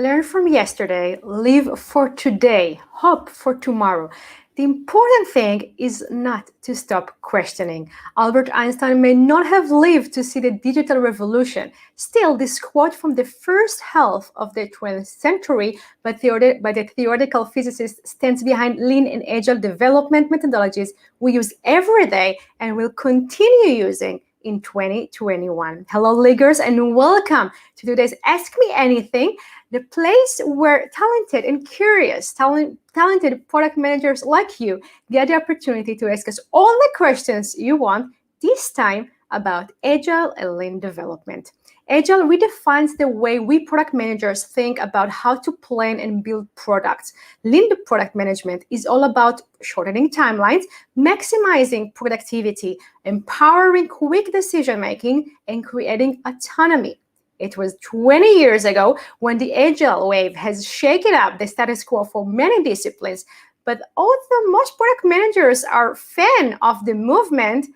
Learn from yesterday, live for today, hope for tomorrow. The important thing is not to stop questioning. Albert Einstein may not have lived to see the digital revolution. Still, this quote from the first half of the 20th century by the theoretical physicist stands behind Lean and Agile development methodologies we use every day and will continue using in 2021. Hello, leaguers, and welcome to today's Ask Me Anything, the place where talented and curious, talented product managers like you get the opportunity to ask us all the questions you want, this time about Agile and Lean development. Agile redefines the way we product managers think about how to plan and build products. Lean product management is all about shortening timelines, maximizing productivity, empowering quick decision-making, and creating autonomy. It was 20 years ago when the Agile wave has shaken up the status quo for many disciplines. But although most product managers are fans of the movement,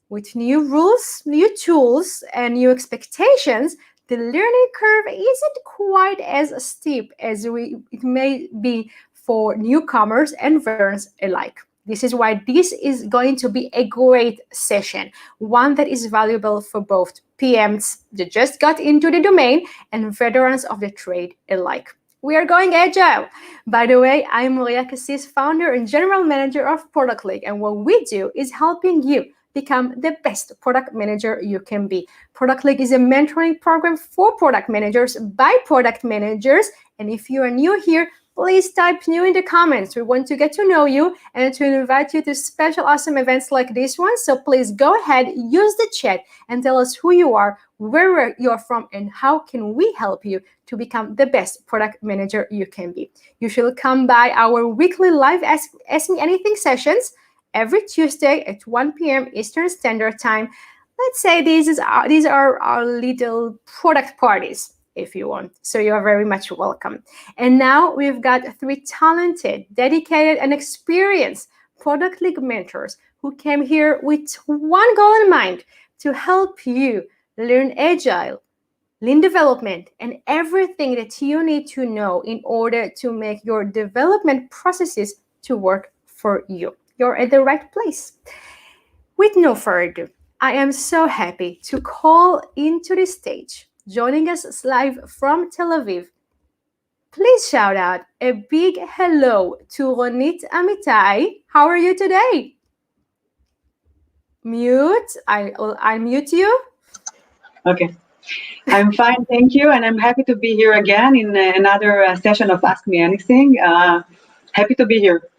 with new rules, new tools, and new expectations, the learning curve isn't quite as steep as it may be for newcomers and veterans alike. This is why this is going to be a great session, one that is valuable for both PMs that just got into the domain and veterans of the trade alike. We are going agile. By the way, I'm Moriya Kassis, founder and general manager of Product League, and what we do is helping you become the best product manager you can be. Product League is a mentoring program for product managers by product managers. And if you are new here, please type new in the comments. We want to get to know you and to invite you to special awesome events like this one. So please go ahead, use the chat and tell us who you are, where you're from, and how can we help you to become the best product manager you can be. You should come by our weekly live Ask Me Anything sessions every Tuesday at 1 p.m. Eastern Standard Time. Let's say these are our little product parties, if you want. So you are very much welcome. And now we've got 3 talented, dedicated, and experienced Product League mentors who came here with one goal in mind: to help you learn Agile, Lean development, and everything that you need to know in order to make your development processes to work for you. You're at the right place. With no further ado, I am so happy to call into the stage, joining us live from Tel Aviv. Please shout out a big hello to Ronit Amitay. How are you today? Mute. I'll mute you. Okay. I'm fine, thank you, and I'm happy to be here again in another session of Ask Me Anything. Happy to be here.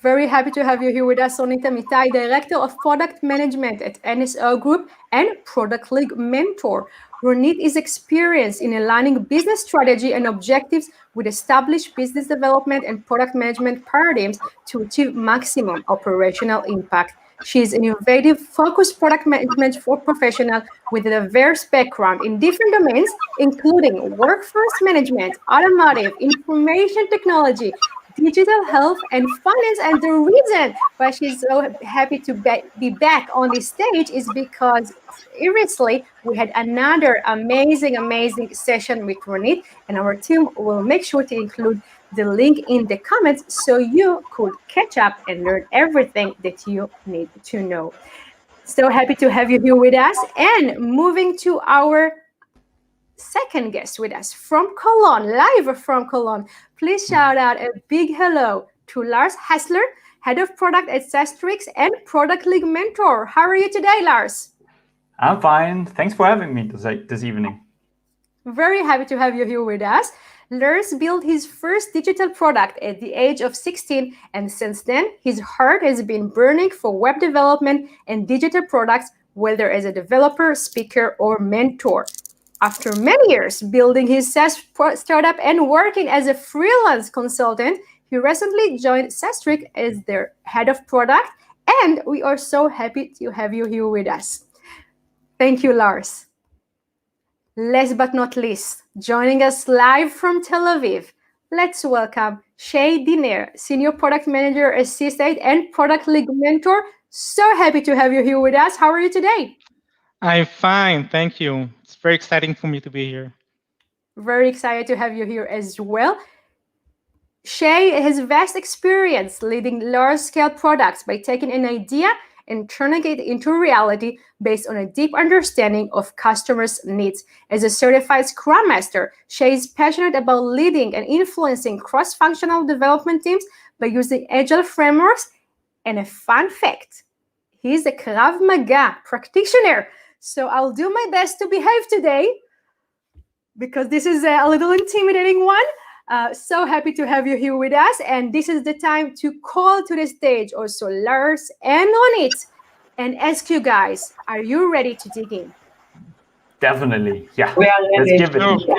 Very happy to have you here with us, Ronit Amitay, Director of Product Management at NSO Group and Product League Mentor. Ronit is experienced in aligning business strategy and objectives with established business development and product management paradigms to achieve maximum operational impact. She is an innovative, focused product management for professionals with a diverse background in different domains, including workforce management, automotive, information technology, digital health, and finance. And the reason why she's so happy to be back on this stage is because seriously, we had another amazing session with Ronit, and our team will make sure to include the link in the comments so you could catch up and learn everything that you need to know. So happy to have you here with us. And moving to our second guest with us from Cologne, live from Cologne. Please shout out a big hello to Lars Haßler, Head of Product at Sastrix and Product League Mentor. How are you today, Lars? I'm fine. Thanks for having me this evening. Very happy to have you here with us. Lars built his first digital product at the age of 16, and since then, his heart has been burning for web development and digital products, whether as a developer, speaker, or mentor. After many years building his SaaS startup and working as a freelance consultant, he recently joined Sastrix as their head of product, and we are so happy to have you here with us. Thank you, Lars. Last but not least, joining us live from Tel Aviv, let's welcome Shay Diner, Senior Product Manager, Assistant, and Product League Mentor. So happy to have you here with us. How are you today? I'm fine, thank you. It's very exciting for me to be here. Very excited to have you here as well. Shay has vast experience leading large-scale products by taking an idea and turning it into reality based on a deep understanding of customers' needs. As a certified Scrum Master, Shay is passionate about leading and influencing cross-functional development teams by using Agile frameworks. And a fun fact, he's a Krav Maga practitioner. So I'll do my best to behave today because this is a little intimidating one. So happy to have you here with us. And this is the time to call to the stage also Lars and Ronit and ask you guys, are you ready to dig in? Definitely. Yeah. We are ready. Let's give it.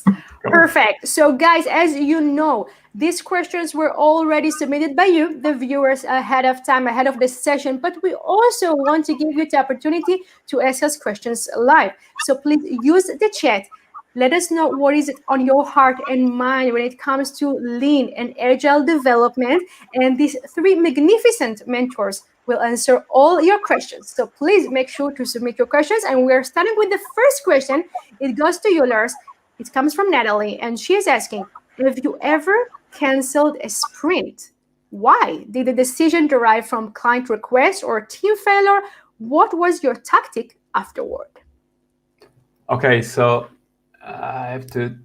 Yeah. Perfect. So guys, as you know, these questions were already submitted by you, the viewers, ahead of time, ahead of the session, but we also want to give you the opportunity to ask us questions live. So please use the chat. Let us know what is on your heart and mind when it comes to lean and agile development. And these three magnificent mentors will answer all your questions. So please make sure to submit your questions. And we're starting with the first question. It goes to you, Lars. It comes from Natalie, and she is asking, have you ever canceled a sprint? Why? Did the decision derive from client request or team failure? What was your tactic afterward? Okay, so I have to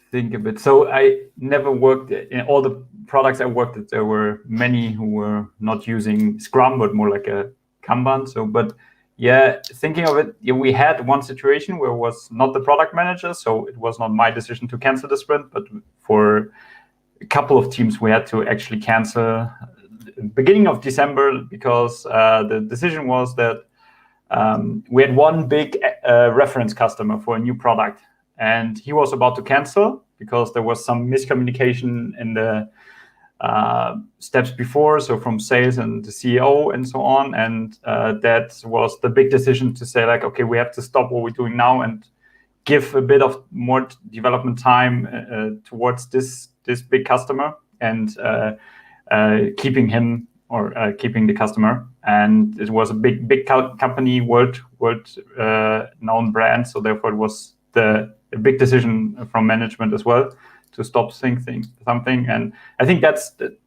think a bit. So I never worked in all the products I worked at. There were many who were not using Scrum, but more like a Kanban. So, but yeah, thinking of it, yeah, we had one situation where it was not the product manager, so it was not my decision to cancel the sprint, but for a couple of teams, we had to actually cancel beginning of December because the decision was that we had one big reference customer for a new product, and he was about to cancel because there was some miscommunication in the steps before, so from sales and the CEO and so on, and that was the big decision to say like, okay, we have to stop what we're doing now and give a bit of more development time towards this big customer and keeping him or keeping the customer. And it was a big company, world known brand, so therefore it was a big decision from management as well to stop something. And I think that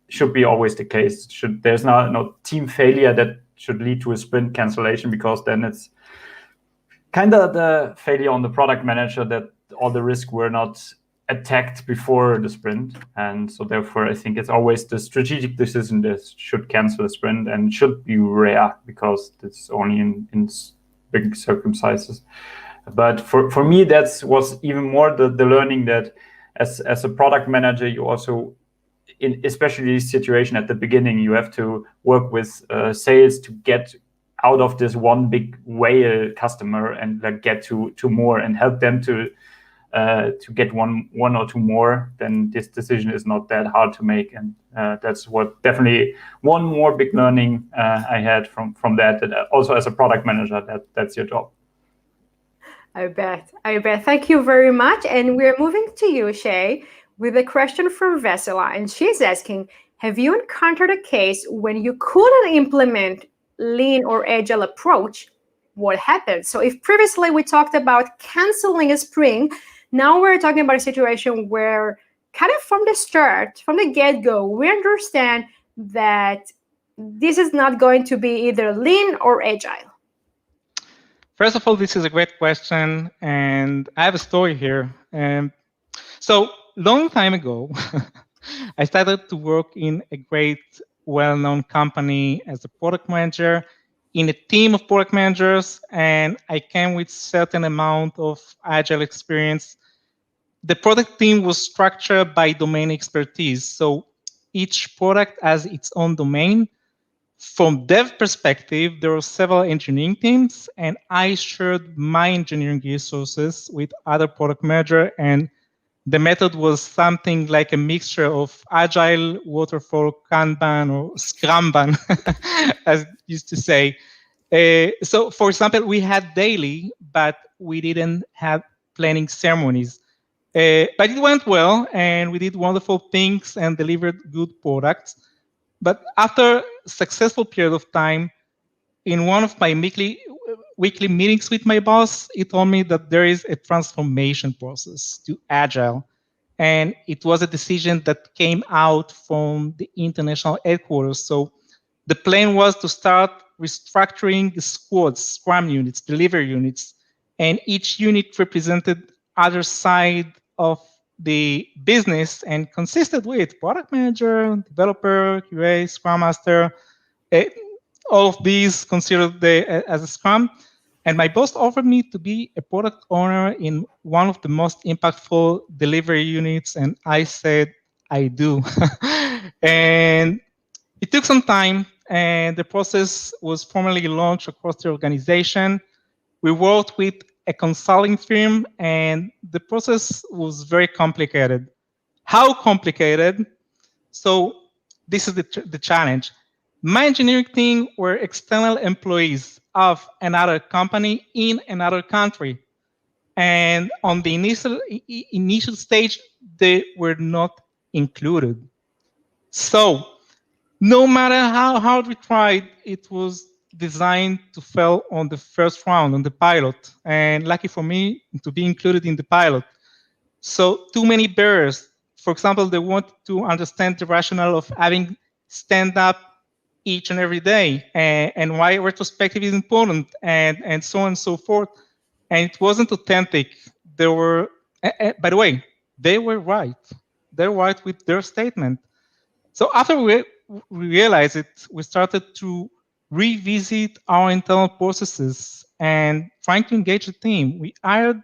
should be always the case. There's no team failure that should lead to a sprint cancellation, because then it's kind of the failure on the product manager that all the risks were not attacked before the sprint. And so therefore, I think it's always the strategic decision that should cancel a sprint, and should be rare because it's only in big circumstances. But for me, that was even more the learning that as a product manager, you also, especially this situation at the beginning, you have to work with sales to get out of this one big whale customer and like get to more and help them to get one or two more. Then this decision is not that hard to make, and that's what definitely one more big learning I had from that. That also as a product manager, that's your job. I bet. Thank you very much. And we're moving to you, Shay, with a question from Vesela. And she's asking, have you encountered a case when you couldn't implement lean or agile approach? What happened? So if previously we talked about canceling a sprint, now we're talking about a situation where kind of from the start, from the get-go, we understand that this is not going to be either lean or agile. First of all, this is a great question, and I have a story here. So long time ago, I started to work in a great, well-known company as a product manager in a team of product managers, and I came with certain amount of agile experience. The product team was structured by domain expertise, so each product has its own domain. From dev perspective, there are several engineering teams, and I shared my engineering resources with other product manager, and the method was something like a mixture of Agile, Waterfall, Kanban, or Scrumban, as it used to say. So, for example, we had daily, but we didn't have planning ceremonies. But it went well, and we did wonderful things and delivered good products. But after a successful period of time, in one of my weekly meetings with my boss, he told me that there is a transformation process to Agile. And it was a decision that came out from the international headquarters. So the plan was to start restructuring the squads, Scrum units, delivery units, and each unit represented other side of the business and consisted with product manager, developer, QA, Scrum master, all of these considered as a Scrum. And my boss offered me to be a product owner in one of the most impactful delivery units. And I said, I do. And it took some time, and the process was formally launched across the organization. We worked with a consulting firm, and the process was very complicated. How complicated? So this is the challenge. My engineering team were external employees of another company in another country. And on the initial stage, they were not included. So no matter how hard we tried, it was designed to fail on the first round, on the pilot. And lucky for me to be included in the pilot. So too many barriers. For example, they want to understand the rationale of having stand up each and every day, and why retrospective is important, and so on and so forth. And it wasn't authentic. They were, by the way, they were right. They're right with their statement. So after we realized it, we started to revisit our internal processes and trying to engage the team. We hired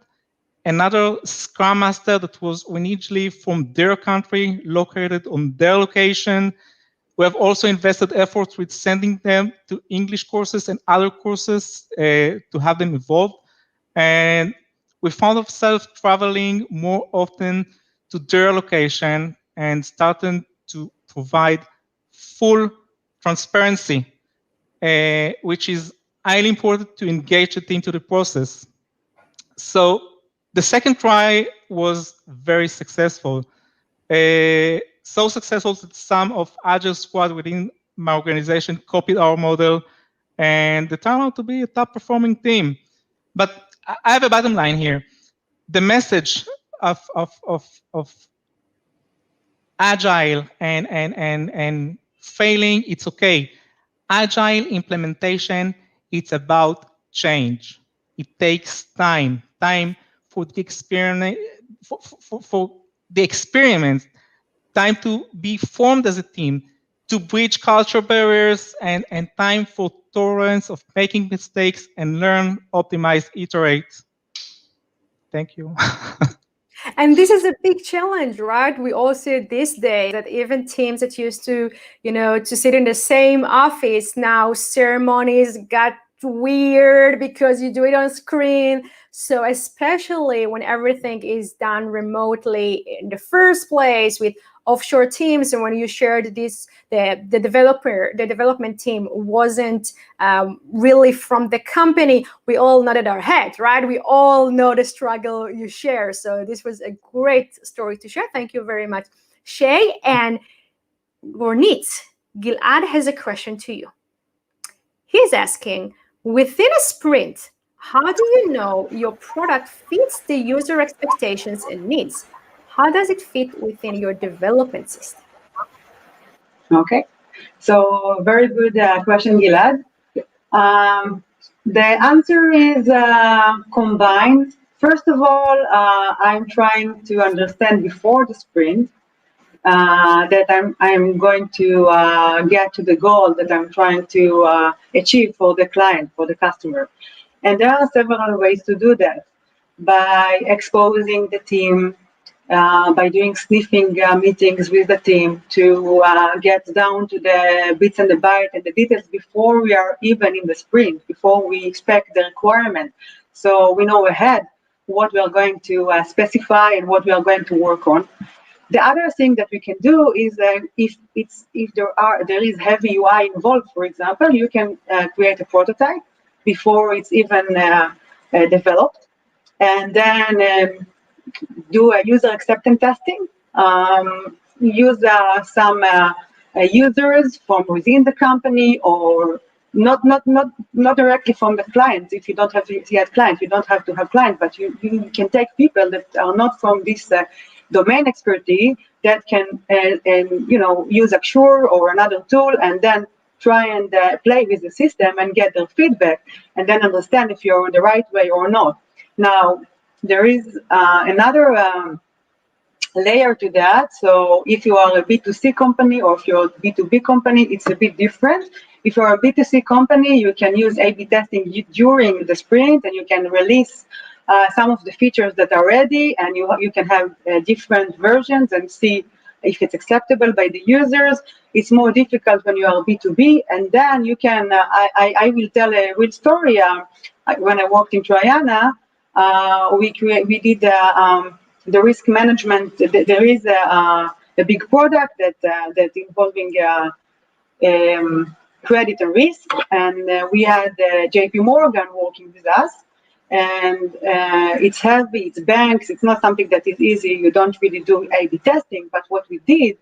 another Scrum Master that was initially from their country, located on their location. We have also invested efforts with sending them to English courses and other courses to have them involved. And we found ourselves traveling more often to their location and starting to provide full transparency, which is highly important to engage the team to the process. So the second try was very successful. So successful that some of Agile squad within my organization copied our model, and they turned out to be a top performing team. But I have a bottom line here. The message of Agile and failing, it's okay. Agile implementation, it's about change. It takes time for the experiment, for the experiment, time to be formed as a team, to bridge cultural barriers, and time for tolerance of making mistakes and learn, optimize, iterate. Thank you. And this is a big challenge, right? We all see it this day that even teams that used to, to sit in the same office, now ceremonies got weird because you do it on screen. So especially when everything is done remotely in the first place with offshore teams, and when you shared this, the development team wasn't really from the company, we all nodded our head, right? We all know the struggle you share. So this was a great story to share. Thank you very much, Shay. And Ronit, Gilad has a question to you. He's asking, within a sprint, how do you know your product fits the user expectations and needs? How does it fit within your development system? Okay, so very good question, Gilad. The answer is combined. First of all, I'm trying to understand before the sprint that I'm going to get to the goal that I'm trying to achieve for the client, for the customer. And there are several ways to do that. By exposing the team, by doing sniffing meetings with the team to get down to the bits and the bytes and the details before we are even in the sprint, before we expect the requirement. So we know ahead what we are going to specify and what we are going to work on. The other thing that we can do is if there is heavy UI involved, for example, you can create a prototype before it's even developed, and then do a user acceptance testing. Use some users from within the company or not directly from the clients. If you don't have yet clients, you don't have to have clients, but you can take people that are not from this domain expertise that can use Azure or another tool and then try and play with the system and get their feedback and then understand if you're the right way or not. Now, there is another layer to that. So if you are a B2C company or if you're a B2B company, it's a bit different. If you're a B2C company, you can use A/B testing during the sprint and you can release some of the features that are ready, and you can have different versions and see if it's acceptable by the users. It's more difficult when you are B2B, and then you can, I will tell a real story. When I worked in Triana, we did the risk management. There is a big product that involving credit and risk, and we had JP Morgan working with us. And it's heavy, it's banks, it's not something that is easy. You don't really do A/B testing. But what we did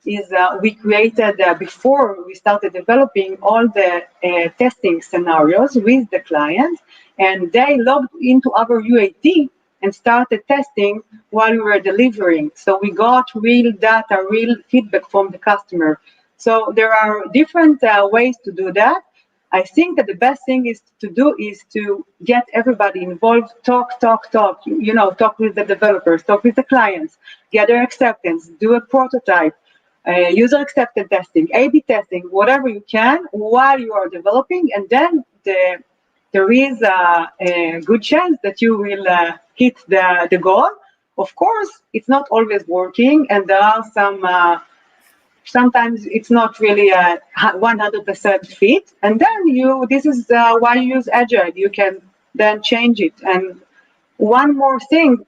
is we created, before we started developing, all the testing scenarios with the client, and they logged into our UAT and started testing while we were delivering. So we got real data, real feedback from the customer. So there are different ways to do that. I think that the best thing is to get everybody involved, talk. Talk with the developers, talk with the clients, get their acceptance, do a prototype, user accepted testing, A/B testing, whatever you can while you are developing, and then there is a good chance that you will hit the goal. Of course, it's not always working, and there are sometimes it's not really a 100% fit, and then this is why you use Agile. You can then change it. And one more thing,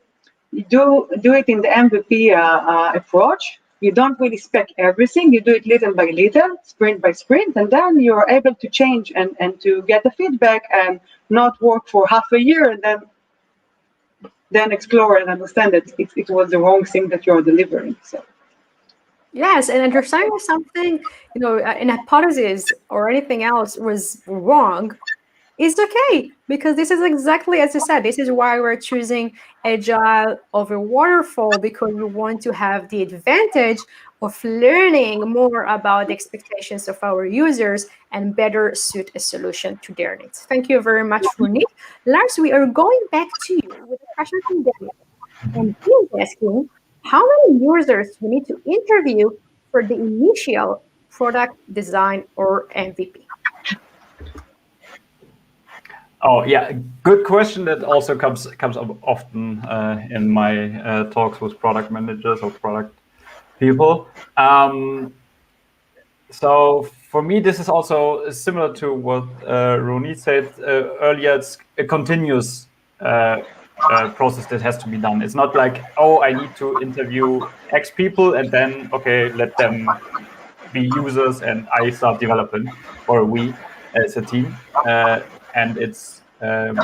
do it in the MVP approach. You don't really spec everything. You do it little by little, sprint by sprint, and then you're able to change and to get the feedback and not work for half a year and then explore and understand that it was the wrong thing that you're delivering. So. Yes, and understanding something, an hypothesis or anything else was wrong is okay, because this is exactly as you said. This is why we're choosing Agile over Waterfall, because we want to have the advantage of learning more about the expectations of our users and better suit a solution to their needs. Thank you very much, Ronit. Lars, we are going back to you with a question from Daniel. And he is asking, how many users you need to interview for the initial product design or MVP? Oh yeah, good question. That also comes up often in my talks with product managers or product people. So for me, this is also similar to what Ronit said earlier. It's a continuous process that has to be done. It's not like, oh, I need to interview X people and then, okay, let them be users and I start developing, or we as a team. And it's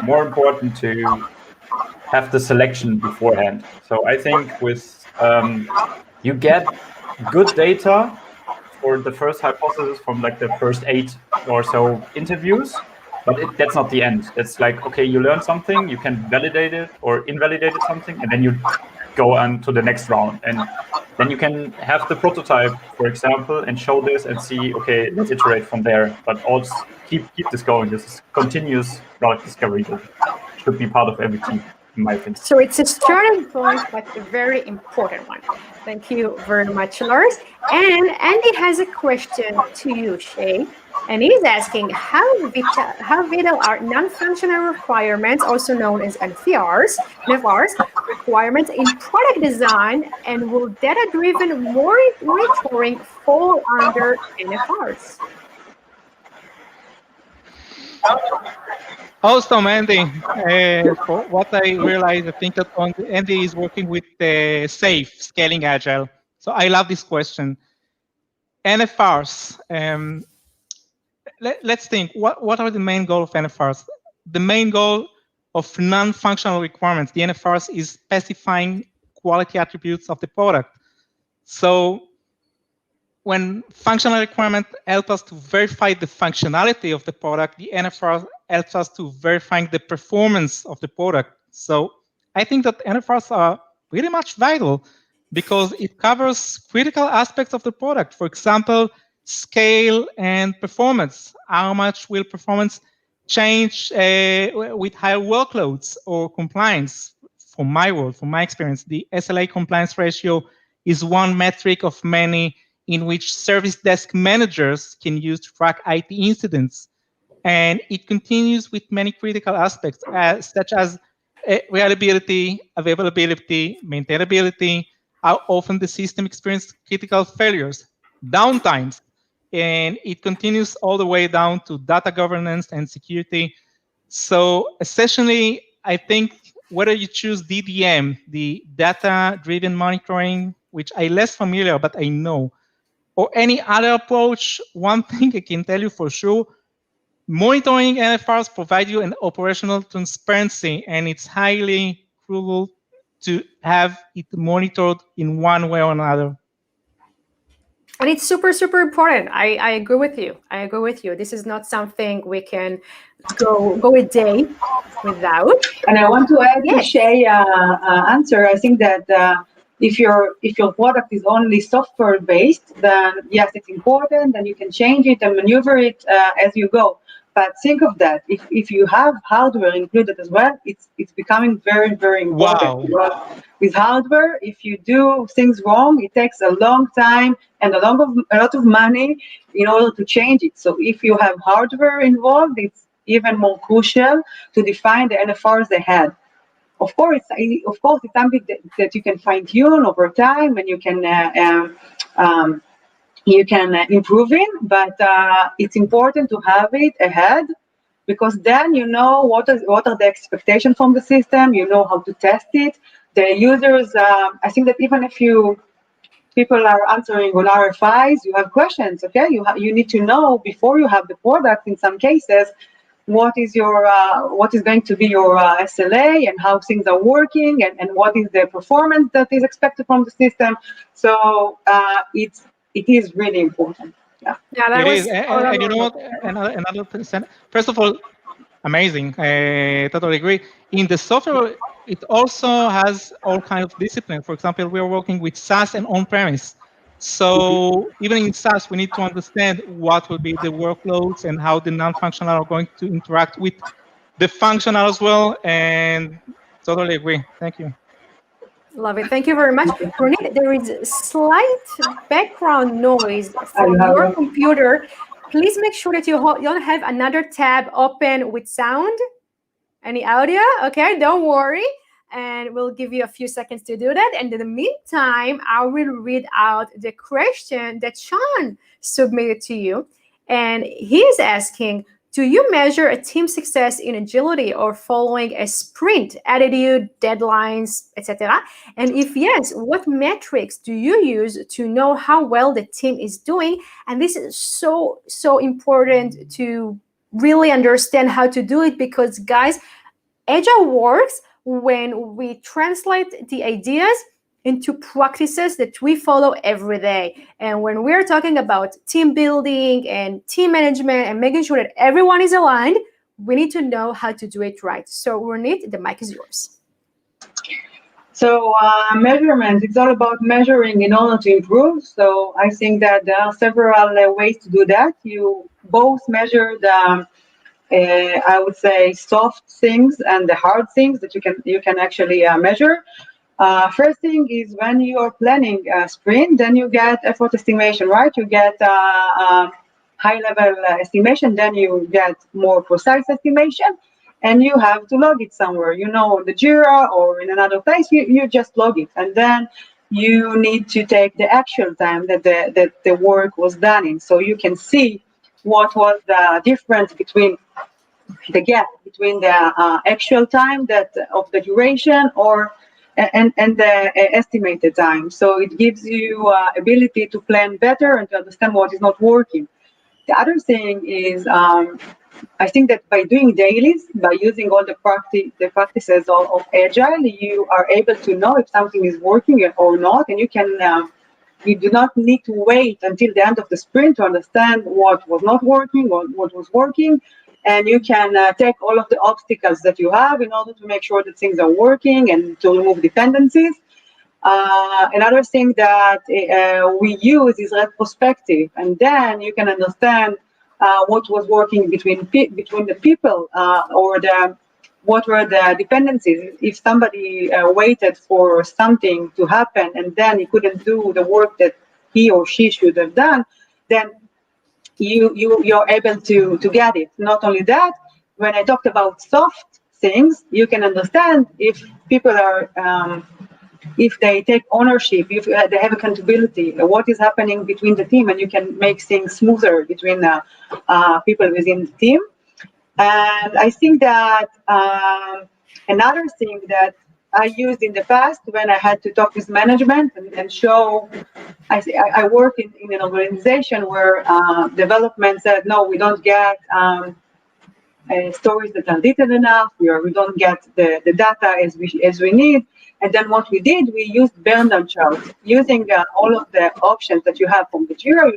more important to have the selection beforehand. So I think with you get good data for the first hypothesis from like the first 8 or so interviews, but that's not the end. It's like, okay, you learn something, you can validate it or invalidate something, and then you go on to the next round. And then you can have the prototype, for example, and show this and see, okay, let's iterate from there. But also keep this going. This is continuous product discovery that should be part of every team, in my opinion. So it's a starting point, but a very important one. Thank you very much, Lars. And Andy has a question to you, Shay. And he's asking, how vital are non-functional requirements, also known as NFRs, requirements in product design, and will data-driven monitoring fall under NFRs? Awesome, Andy. For what I realized, I think that Andy is working with SAFe, Scaling Agile. So I love this question. NFRs. Let's think, what are the main goal of NFRs? The main goal of non-functional requirements, the NFRs, is specifying quality attributes of the product. So when functional requirements help us to verify the functionality of the product, the NFR helps us to verify the performance of the product. So I think that NFRs are pretty much vital because it covers critical aspects of the product. For example, scale and performance. How much will performance change with higher workloads or compliance? From my world, from my experience, the SLA compliance ratio is one metric of many in which service desk managers can use to track IT incidents. And it continues with many critical aspects, such as reliability, availability, maintainability, how often the system experiences critical failures, downtimes, and it continues all the way down to data governance and security. So essentially, I think whether you choose DDM, the data-driven monitoring, which I'm less familiar, but I know, or any other approach, one thing I can tell you for sure, monitoring NFRs provide you an operational transparency, and it's highly crucial to have it monitored in one way or another. And it's super, super important. I agree with you. I agree with you. This is not something we can go a day without. And I want to add to Shay's answer. I think that if your product is only software based, then yes, it's important, and you can change it and maneuver it as you go. But think of that. If you have hardware included as well, it's becoming very, very important. Wow. With hardware, if you do things wrong, it takes a long time and a lot of money in order to change it. So if you have hardware involved, it's even more crucial to define the NFRs ahead. Of course, it's something that you can fine tune over time, and you can improve in, but it's important to have it ahead, because then you know what are the expectations from the system, you know how to test it. The users, I think that even if people are answering on RFIs, you have questions, okay? You need to know before you have the product, in some cases, what is going to be your SLA and how things are working, and what is the performance that is expected from the system. So it is really important. Yeah, it is. And you know what? Another percent. First of all, amazing. I totally agree. In the software, it also has all kinds of discipline. For example, we are working with SaaS and on-premise. So even in SaaS, we need to understand what will be the workloads and how the non-functional are going to interact with the functional as well. And totally agree. Thank you. Love it. Thank you very much. Ronit, there is slight background noise from your computer. Please make sure that you don't have another tab open with sound. Any audio? Okay, don't worry. And we'll give you a few seconds to do that. And in the meantime, I will read out the question that Sean submitted to you. And he's asking, do you measure a team success in agility or following a sprint attitude, deadlines, etc.? And if yes, what metrics do you use to know how well the team is doing? And this is so important to really understand how to do it, because guys, Agile works when we translate the ideas into practices that we follow every day. And when we're talking about team building and team management and making sure that everyone is aligned, we need to know how to do it right. So Ronit, the mic is yours. So measurement, it's all about measuring in order to improve. So I think that there are several ways to do that. You both measure the I would say soft things and the hard things that you can actually measure. First thing is when you are planning a sprint, then you get effort estimation, right? You get high-level estimation, then you get more precise estimation, and you have to log it somewhere. You know, the Jira or in another place, you just log it, and then you need to take the actual time that the work was done in, so you can see what was the difference between the gap between the actual time of the duration and the estimated time. So it gives you ability to plan better and to understand what is not working. The other thing is, I think that by doing dailies, by using all the practices of Agile, you are able to know if something is working or not, and you can You do not need to wait until the end of the sprint to understand what was not working or what was working. And you can take all of the obstacles that you have in order to make sure that things are working and to remove dependencies. Another thing that we use is retrospective, and then you can understand what was working between the people or what were the dependencies. If somebody waited for something to happen and then he couldn't do the work that he or she should have done, then you're able to get it. Not only that, when I talked about soft things, you can understand if people are if they take ownership, if they have accountability, what is happening between the team, and you can make things smoother between people within the team. And I think that another thing that I used in the past when I had to talk with management and show, I work in an organization where development said, no, we don't get stories that are detailed enough, we don't get the data as we need. And then what we did, we used burn down charts. Using all of the options that you have from the Jira,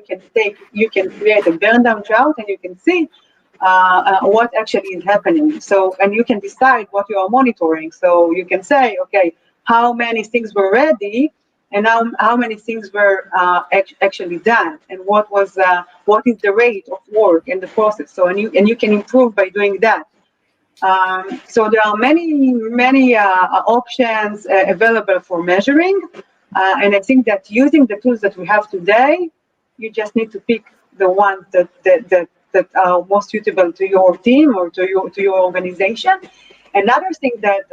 you can create a burn down chart and you can see what actually is happening. So, and you can decide what you are monitoring. So you can say, okay, how many things were ready and how many things were actually done, and what is the rate of work in the process. So, and you can improve by doing that. So there are many options available for measuring, and I think that using the tools that we have today, you just need to pick the ones that are most suitable to your team or to your organization. Another thing that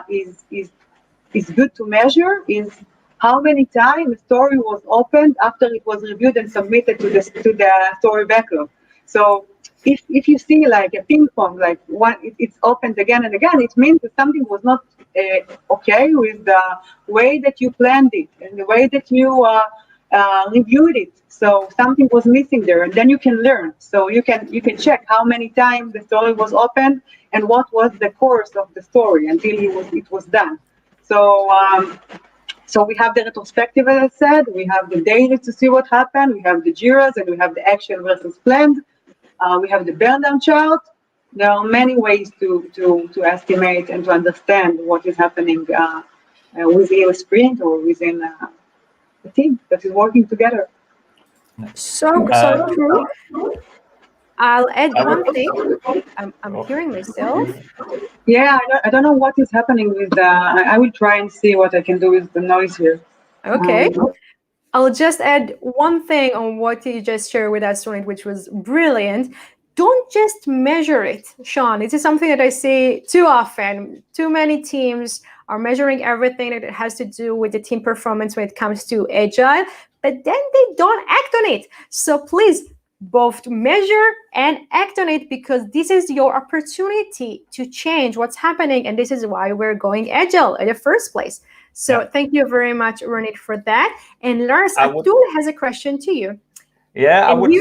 is good to measure is how many times a story was opened after it was reviewed and submitted to the story backlog. So if you see like a ping pong, like it's opened again and again, it means that something was not okay with the way that you planned it and the way that you reviewed it. So something was missing there, and then you can learn. So you can check how many times the story was opened and what was the course of the story until it was done. So we have the retrospective, as I said, we have the data to see what happened, we have the JIRAs, and we have the action versus planned. We have the burn down chart. There are many ways to estimate and to understand what is happening within a sprint or within a team that is working together. So true. I'll add one thing. I'm hearing myself. Yeah, I don't know what is happening with I will try and see what I can do with the noise here. Okay. I'll just add one thing on what you just shared with us, Ronit, which was brilliant. Don't just measure it, Sean. This is something that I see too often. Too many teams are measuring everything that has to do with the team performance when it comes to Agile, but then they don't act on it. So please, both measure and act on it, because this is your opportunity to change what's happening, and this is why we're going Agile in the first place. So thank you very much, Ronit, for that. And Lars, Abdul has a question to you. Yeah, I would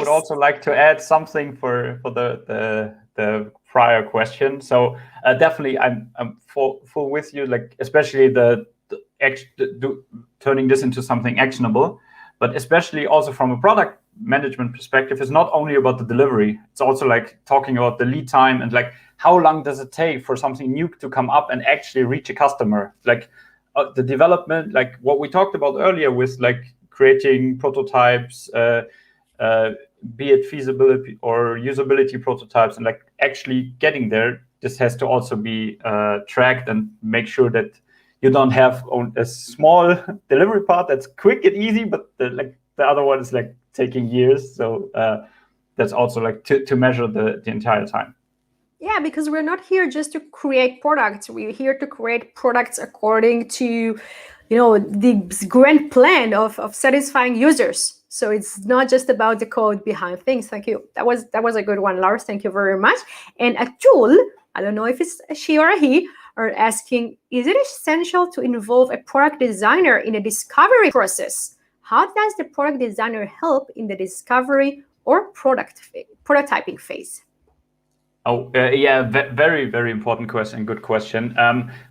also like to add something for the prior question. So definitely, I'm full with you. Like especially turning this into something actionable, but especially also from a product management perspective, it's not only about the delivery. It's also like talking about the lead time and like how long does it take for something new to come up and actually reach a customer. Like the development, like what we talked about earlier with like creating prototypes, be it feasibility or usability prototypes, and like actually getting there. This has to also be tracked and make sure that you don't have a small delivery part that's quick and easy, but the other one is like taking years. So that's also like to measure the entire time. Yeah, because we're not here just to create products. We're here to create products according to, the grand plan of satisfying users. So it's not just about the code behind things. Thank you. That was a good one, Lars. Thank you very much. And Atul, I don't know if it's a she or a he, are asking, is it essential to involve a product designer in a discovery process? How does the product designer help in the discovery or prototyping phase? Oh, yeah, very, very important question, good question.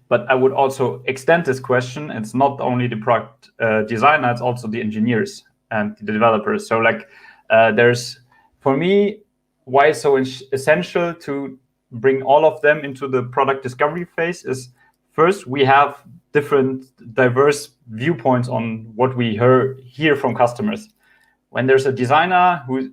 But I would also extend this question. It's not only the product designer, it's also the engineers and the developers. So like there's, for me, why it's so essential to bring all of them into the product discovery phase is, first, we have different diverse viewpoints on what we hear from customers. When there's a designer who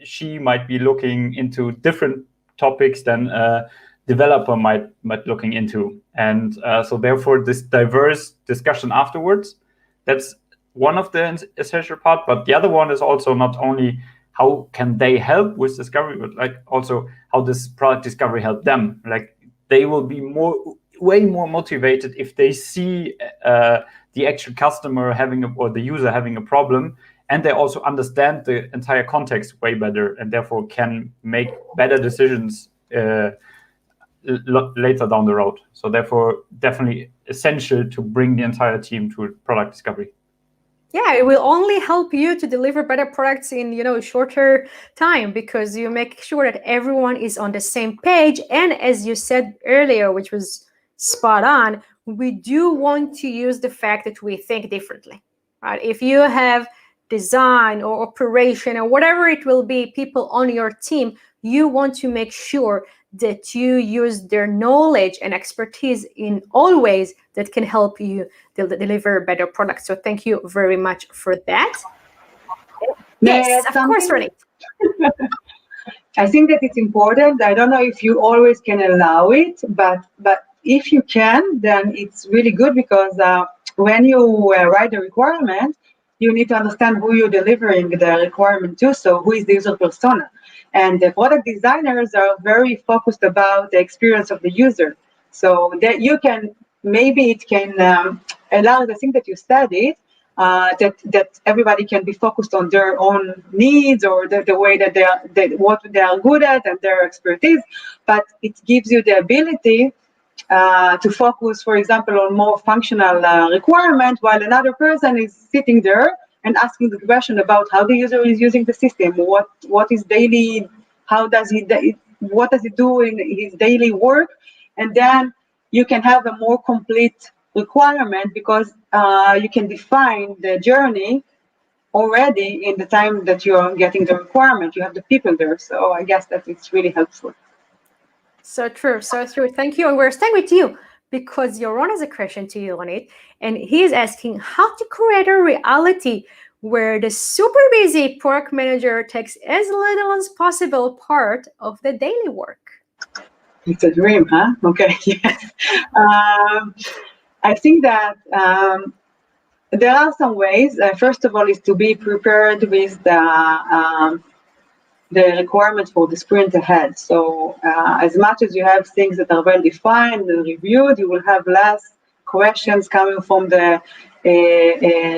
she might be looking into different topics than a developer might looking into, and so therefore this diverse discussion afterwards, that's one of the essential part. But the other one is also not only how can they help with discovery, but like also how this product discovery help them. Like they will be way more motivated if they see the actual customer or the user having a problem, and they also understand the entire context way better, and therefore can make better decisions later down the road. So therefore, definitely essential to bring the entire team to product discovery. Yeah, it will only help you to deliver better products in shorter time, because you make sure that everyone is on the same page. And as you said earlier, which was spot on, we do want to use the fact that we think differently, right? If you have design or operation or whatever it will be, people on your team, you want to make sure that you use their knowledge and expertise in all ways that can help you deliver better products. So thank you very much for that. Yes, of course, Ronit. I think that it's important. I don't know if you always can allow it, but if you can, then it's really good, because when you write a requirement, you need to understand who you're delivering the requirement to, so who is the user persona. And the product designers are very focused about the experience of the user. So that you can, maybe it can allow the thing that you studied, that everybody can be focused on their own needs or the way that what they are good at and their expertise, but it gives you the ability to focus, for example, on more functional requirement, while another person is sitting there and asking the question about how the user is using the system, what is daily, what does he do in his daily work, and then you can have a more complete requirement, because you can define the journey already in the time that you are getting the requirement. You have the people there, so I guess that it's really helpful. So true, so true. Thank you. And we're staying with you because Yaron has a question to you on it. And he's asking how to create a reality where the super busy product manager takes as little as possible part of the daily work. It's a dream, huh? Okay, yes. I think that there are some ways. First of all, is to be prepared with the requirements for the sprint ahead. So as much as you have things that are well defined and reviewed, you will have less questions coming from the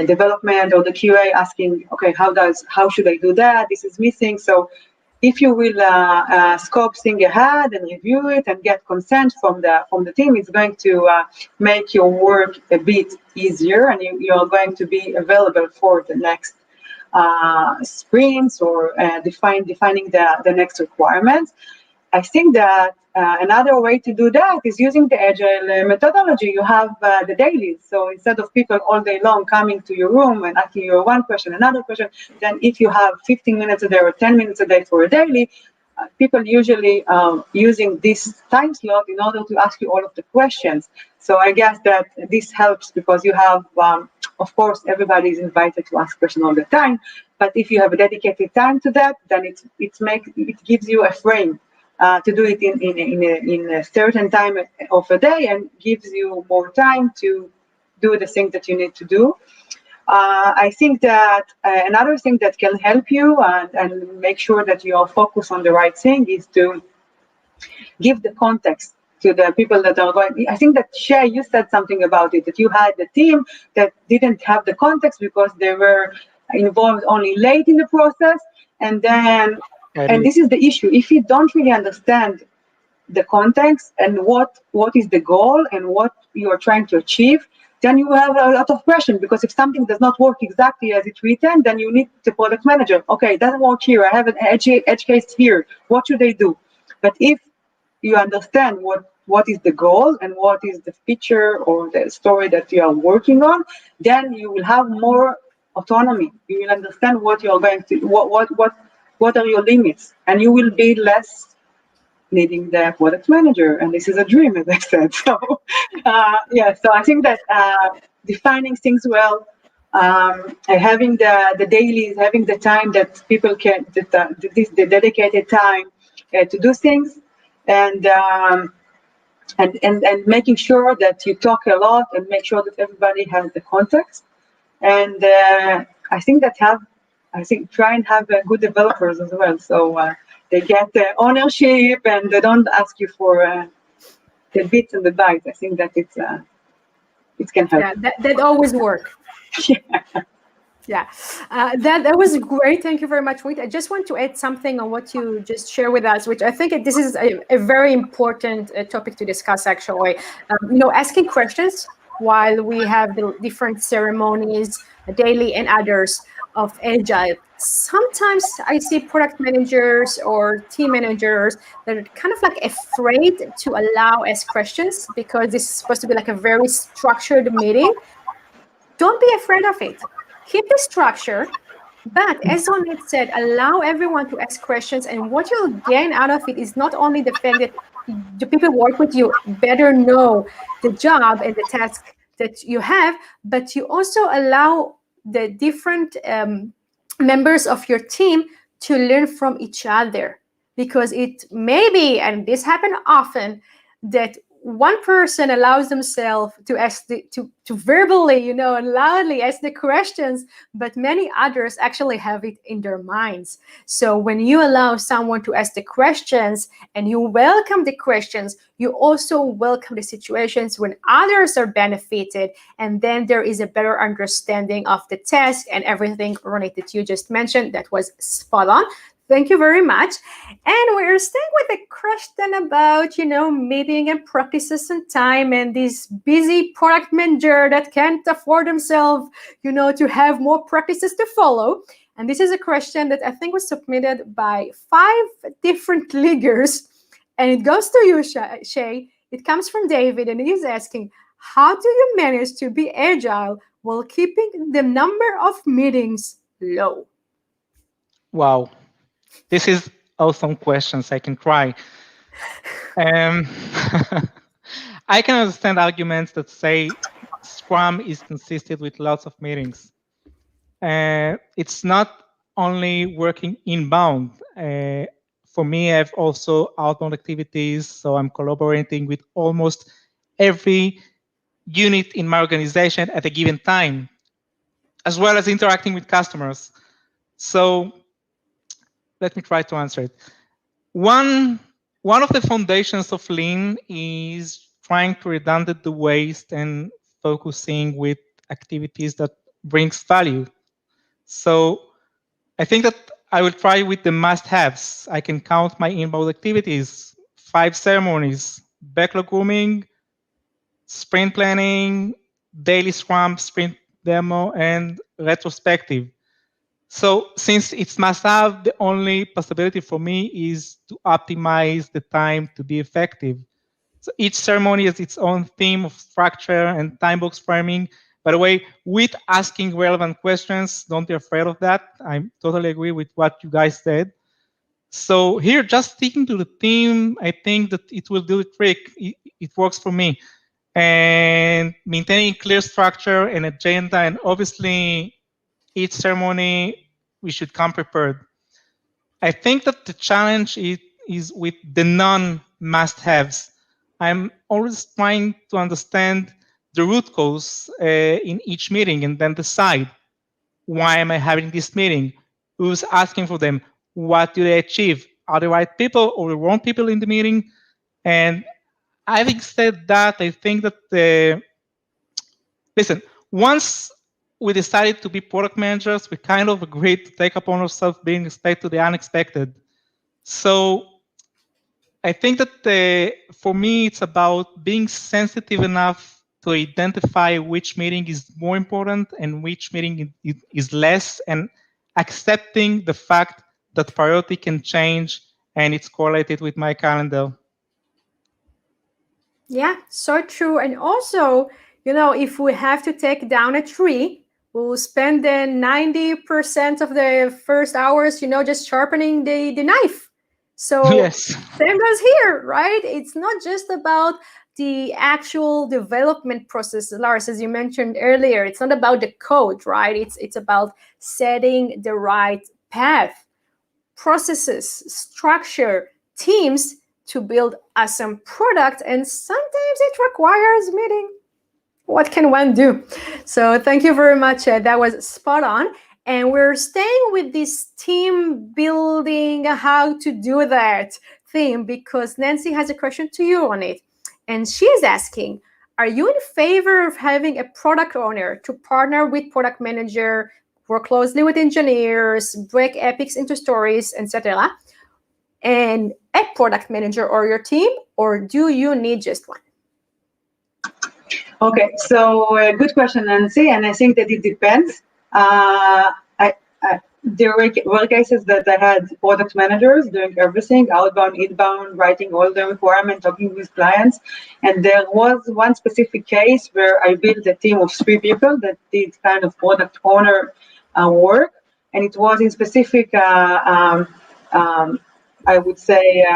development or the QA asking, okay, how should I do that? This is missing. So if you will scope things ahead and review it and get consent from the team, it's going to make your work a bit easier, and you are going to be available for the next sprints or defining the next requirements. I think that another way to do that is using the Agile methodology. You have the dailies. So instead of people all day long coming to your room and asking you one question, another question, then if you have 15 minutes a day or 10 minutes a day for a daily, people usually using this time slot in order to ask you all of the questions. So I guess that this helps because you have, of course, everybody is invited to ask questions all the time. But if you have a dedicated time to that, then it gives you a frame to do it in a certain time of a day, and gives you more time to do the thing that you need to do. I think that another thing that can help you and make sure that you are focused on the right thing is to give the context to the people that are going. I think that Shay, you said something about it, that you had the team that didn't have the context because they were involved only late in the process, and this is the issue. If you don't really understand the context and what is the goal and what you are trying to achieve, then you have a lot of questions, because if something does not work exactly as it's written, then you need the product manager. Okay, it doesn't work here. I have an edge case here. What should I do? But if you understand what is the goal and what is the feature or the story that you are working on, then you will have more autonomy. You will understand what you are going to, what are your limits, and you will be less needing the product manager. And this is a dream, as I said. So, so I think that defining things well, having the dailies, having the time that people can, the dedicated time to do things, and making sure that you talk a lot and make sure that everybody has the context. And try and have good developers as well. So they get ownership and they don't ask you for the bits and the bytes. I think that it can help. Yeah, that always works. Yeah, that was great. Thank you very much, Ronit. I just want to add something on what you just shared with us, which I think this is a very important topic to discuss, actually. Asking questions while we have the different ceremonies, daily and others of Agile. Sometimes I see product managers or team managers that are kind of like afraid to allow ask questions because this is supposed to be like a very structured meeting. Don't be afraid of it. Keep the structure, but as Ronit said, allow everyone to ask questions, and what you'll gain out of it is not only the fact that the people who work with you better know the job and the task that you have, but you also allow the different members of your team to learn from each other, because it may be, and this happens often, that one person allows themselves to ask to verbally, and loudly ask the questions, but many others actually have it in their minds. So when you allow someone to ask the questions and you welcome the questions, you also welcome the situations when others are benefited, and then there is a better understanding of the task and everything, Ronit, that you just mentioned. That was spot on. Thank you very much. And we're staying with a question about, meeting and practices and time, and this busy product manager that can't afford themselves, to have more practices to follow. And this is a question that I think was submitted by 5 different leaguers. And it goes to you, Shay. It comes from David, and he's asking, how do you manage to be agile while keeping the number of meetings low? Wow. This is awesome questions. I can cry. I can understand arguments that say Scrum is consistent with lots of meetings. It's not only working inbound. For me, I have also outbound activities, so I'm collaborating with almost every unit in my organization at a given time, as well as interacting with customers. So let me try to answer it. One of the foundations of Lean is trying to redundant the waste and focusing with activities that brings value. So I think that I will try with the must-haves. I can count my inbound activities: 5 ceremonies, backlog grooming, sprint planning, daily Scrum, sprint demo, and retrospective. So since it's must-have, the only possibility for me is to optimize the time to be effective. So each ceremony has its own theme of structure and time box framing. By the way, with asking relevant questions, don't be afraid of that. I totally agree with what you guys said. So here, just sticking to the theme, I think that it will do the trick. It works for me. And maintaining clear structure and agenda, and obviously each ceremony, we should come prepared. I think that the challenge is with the non-must-haves. I'm always trying to understand the root cause in each meeting and then decide, why am I having this meeting? Who's asking for them? What do they achieve? Are the right people or the wrong people in the meeting? And having said that, I think that listen, once we decided to be product managers, we kind of agreed to take upon ourselves being exposed to the unexpected. So I think that for me, it's about being sensitive enough to identify which meeting is more important and which meeting is less, and accepting the fact that priority can change and it's correlated with my calendar. Yeah, so true. And also, if we have to take down a tree, we'll spend the 90% of the first hours, just sharpening the knife. So Yes. same goes here, right? It's not just about the actual development process, Lars, as you mentioned earlier. It's not about the code, right? It's about setting the right path, processes, structure, teams to build awesome product. And sometimes it requires meeting. What can one do? So thank you very much. That was spot on. And we're staying with this team building, how to do that theme, because Nancy has a question to you on it. And she's asking, are you in favor of having a product owner to partner with product manager, work closely with engineers, break epics into stories, etc., and a product manager or your team, or do you need just one? Okay, so good question, Nancy, and I think that it depends. There were cases that I had product managers doing everything, outbound, inbound, writing all the requirements, talking with clients. And there was one specific case where I built a team of 3 people that did kind of product owner work. And it was in specific, I would say,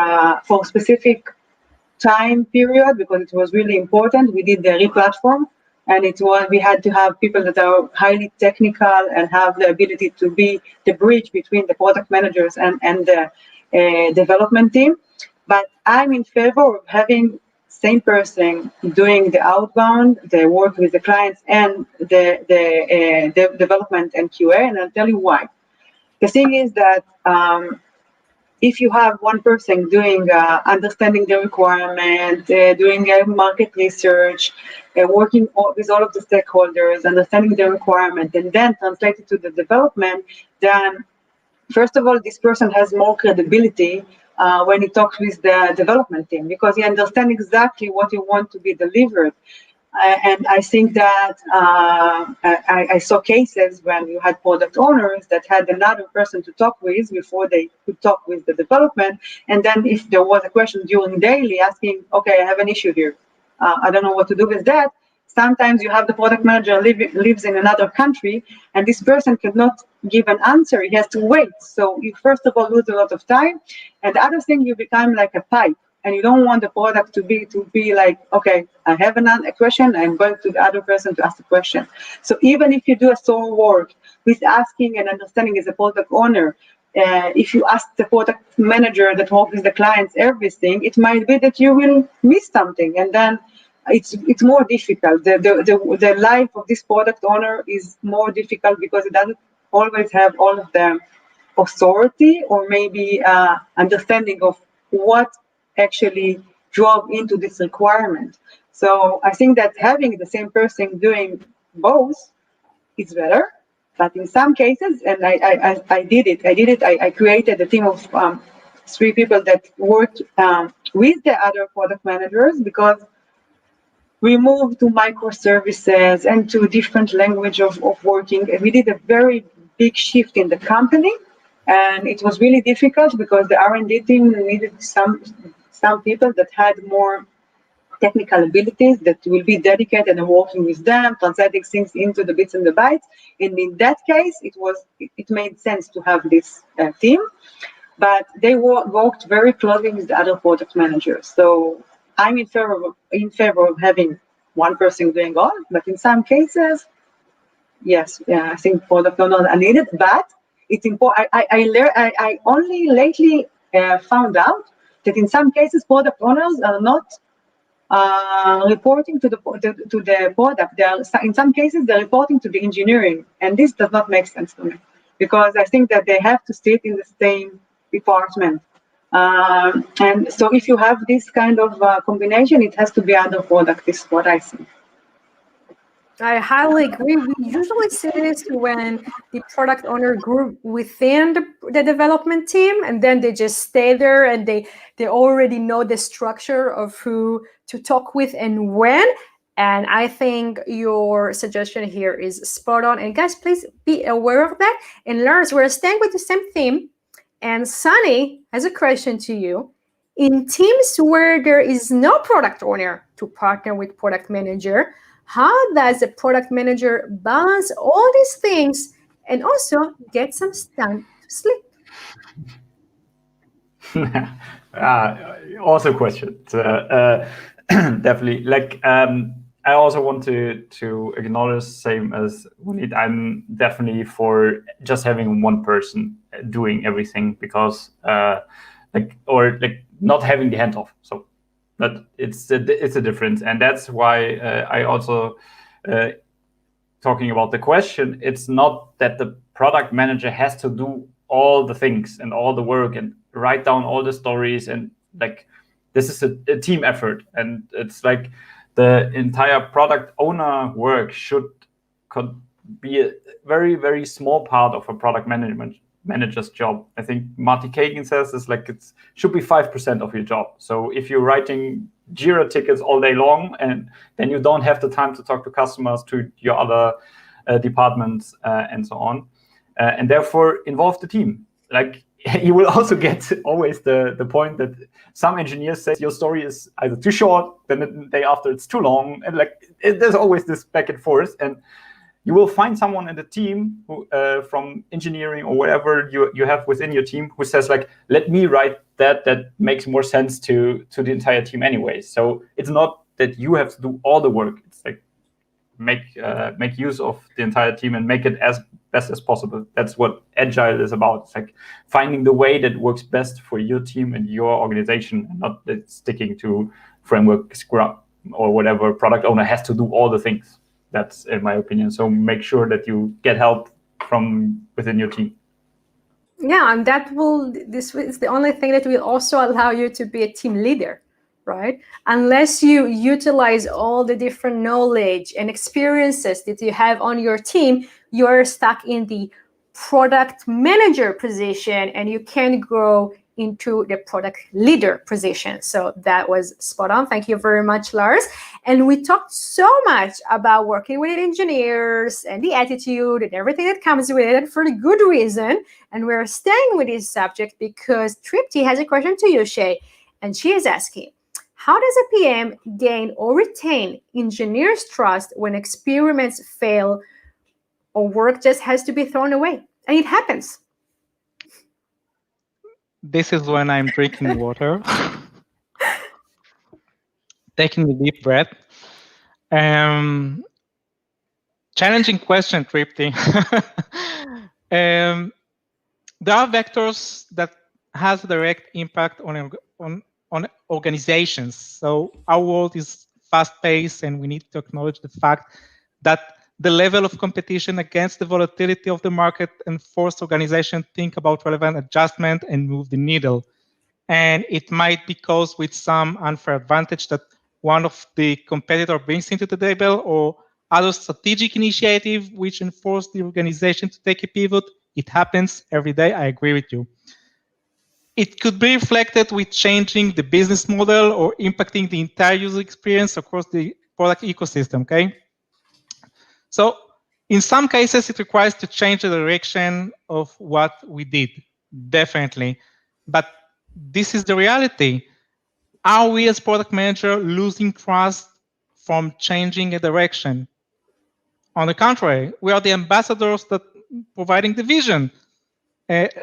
for specific time period, because it was really important. We did the re-platform, and we had to have people that are highly technical and have the ability to be the bridge between the product managers and the development team. But I'm in favor of having same person doing the outbound, the work with the clients, and the development and QA, and I'll tell you why. The thing is that if you have one person doing understanding the requirement, doing market research, working with all of the stakeholders, understanding the requirement, and then translate it to the development, then first of all, this person has more credibility when he talks with the development team, because he understands exactly what you want to be delivered. And I think that I saw cases when you had product owners that had another person to talk with before they could talk with the development. And then if there was a question during daily asking, okay, I have an issue here, I don't know what to do with that. Sometimes you have the product manager lives in another country, and this person cannot give an answer. He has to wait. So you first of all lose a lot of time. And the other thing, you become like a pipe. And you don't want the product to be like, okay, I have a question, I'm going to the other person to ask the question. So even if you do a solo work with asking and understanding as a product owner, if you ask the product manager that works with the clients everything, it might be that you will miss something, and then it's more difficult. The life of this product owner is more difficult because it doesn't always have all of the authority or maybe understanding of what actually drove into this requirement. So I think that having the same person doing both is better. But in some cases, and I did it. I created a team of 3 people that worked with the other product managers, because we moved to microservices and to different language of working. And we did a very big shift in the company. And it was really difficult because the R&D team needed some people that had more technical abilities that will be dedicated and working with them, translating things into the bits and the bytes. And in that case, it made sense to have this team. But they worked very closely with the other product managers. So I'm in favor of having one person doing all, but in some cases, yes, I think product owners are needed. But it's important. I only lately found out that in some cases product owners are not reporting to the product. They are, in some cases, they're reporting to the engineering, and this does not make sense to me, because I think that they have to sit in the same department. And so if you have this kind of combination, it has to be under product, is what I think. I highly agree. We usually see this when the product owner grew within the development team, and then they just stay there, and they already know the structure of who to talk with and when. And I think your suggestion here is spot on. And guys, please be aware of that. And Lars, we're staying with the same theme. And Sunny has a question to you. In teams where there is no product owner to partner with product manager, how does a product manager balance all these things and also get some time to sleep? Also question. Definitely. Like, I also want to acknowledge, same as Ronit, I'm definitely for just having one person doing everything, because like not having the handoff. So, but it's a difference, and that's why I also talking about the question. It's not that the product manager has to do all the things and all the work and write down all the stories, and like this is a team effort, and it's like the entire product owner work should be a very, very small part of a product manager's job. I think Marty Kagan says it's like it should be 5% of your job. So if you're writing Jira tickets all day long, and then you don't have the time to talk to customers, to your other departments, and so on, and therefore involve the team. Like, you will also get always the point that some engineers say your story is either too short, then the day after it's too long, and like there's always this back and forth. And you will find someone in the team who, from engineering or whatever you have within your team, who says like, let me write that makes more sense to the entire team anyway. So it's not that you have to do all the work. It's like make use of the entire team and make it as best as possible. That's what Agile is about. It's like finding the way that works best for your team and your organization, and not sticking to framework, Scrum, or whatever product owner has to do all the things. That's in my opinion. So make sure that you get help from within your team. Yeah, and this is the only thing that will also allow you to be a team leader, right? Unless you utilize all the different knowledge and experiences that you have on your team, you're stuck in the product manager position, and you can grow into the product leader position. So that was spot on. Thank you very much, Lars. And we talked so much about working with engineers and the attitude and everything that comes with it, for a good reason. And we're staying with this subject because Tripti has a question to you, Shay. And she is asking, how does a PM gain or retain engineers' trust when experiments fail or work just has to be thrown away? And it happens. This is when I'm drinking water, taking a deep breath. Challenging question, Tripti. There are vectors that has a direct impact on organizations. So our world is fast-paced, and we need to acknowledge the fact that the level of competition against the volatility of the market and force organizations think about relevant adjustment and move the needle. And it might be caused with some unfair advantage that one of the competitor brings into the table, or other strategic initiative which enforce the organization to take a pivot. It happens every day. I agree with you. It could be reflected with changing the business model or impacting the entire user experience across the product ecosystem, okay? So in some cases, it requires to change the direction of what we did, definitely. But this is the reality. Are we as product manager losing trust from changing a direction? On the contrary, we are the ambassadors that providing the vision.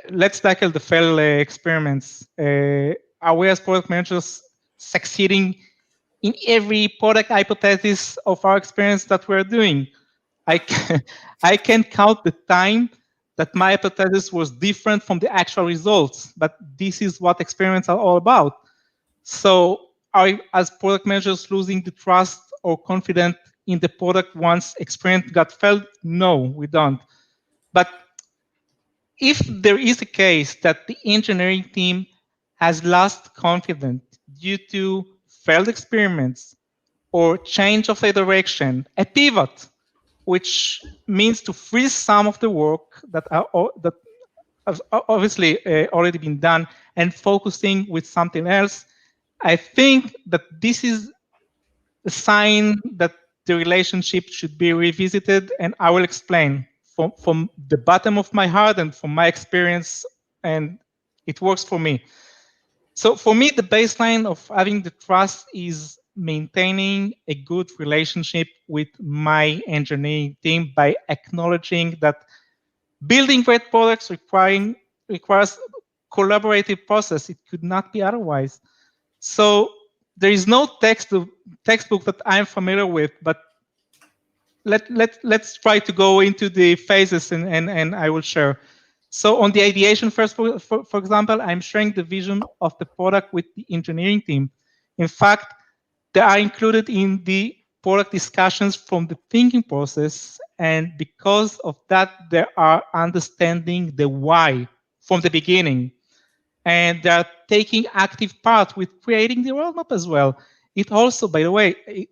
Let's tackle the failed experiments. Are we as product managers succeeding in every product hypothesis of our experience that we're doing? I can count the time that my hypothesis was different from the actual results, but this is what experiments are all about. So are we, as product managers, losing the trust or confident in the product once experiment got failed? No, we don't. But if there is a case that the engineering team has lost confidence due to failed experiments or change of a direction, a pivot, which means to freeze some of the work that has obviously already been done and focusing with something else, I think that this is a sign that the relationship should be revisited, and I will explain from the bottom of my heart and from my experience and it works for me. So for me, the baseline of having the trust is maintaining a good relationship with my engineering team by acknowledging that building great products requires collaborative process. It could not be otherwise. So there is no textbook that I'm familiar with, but let's try to go into the phases and I will share. So on the ideation first, for example, I'm sharing the vision of the product with the engineering team. In fact, they are included in the product discussions from the thinking process. And because of that, they are understanding the why from the beginning. And they're taking active part with creating the roadmap as well. It also, by the way,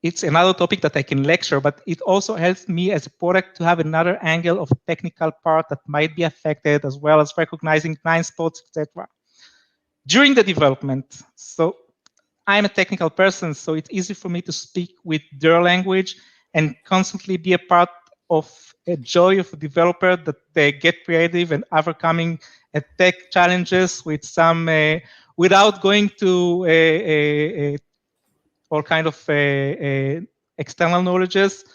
it's another topic that I can lecture, but it also helps me as a product to have another angle of technical part that might be affected, as well as recognizing blind spots, etc. During the development, so I'm a technical person, so it's easy for me to speak with their language and constantly be a part of a joy of a developer that they get creative and overcoming tech challenges with some, without going to all kind of external knowledges.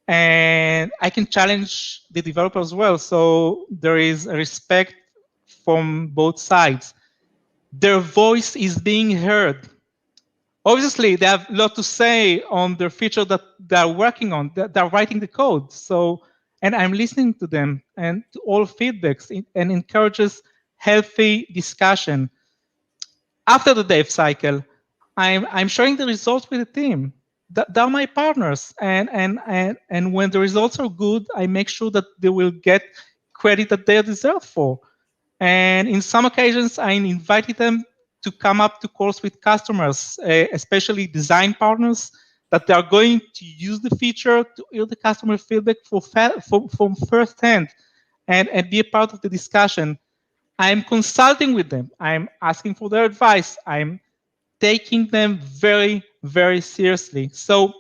And I can challenge the developer as well. So there is a respect from both sides. Their voice is being heard. Obviously, they have a lot to say on their feature that they're working on. They're writing the code. So, and I'm listening to them and to all feedbacks and encourages healthy discussion. After the dev cycle, I'm sharing the results with the team. They're my partners, and when the results are good, I make sure that they will get credit that they deserve for. And in some occasions, I invited them to come up to calls with customers, especially design partners, that they are going to use the feature to hear the customer feedback from first hand and be a part of the discussion. I'm consulting with them. I'm asking for their advice. I'm taking them very, very seriously. So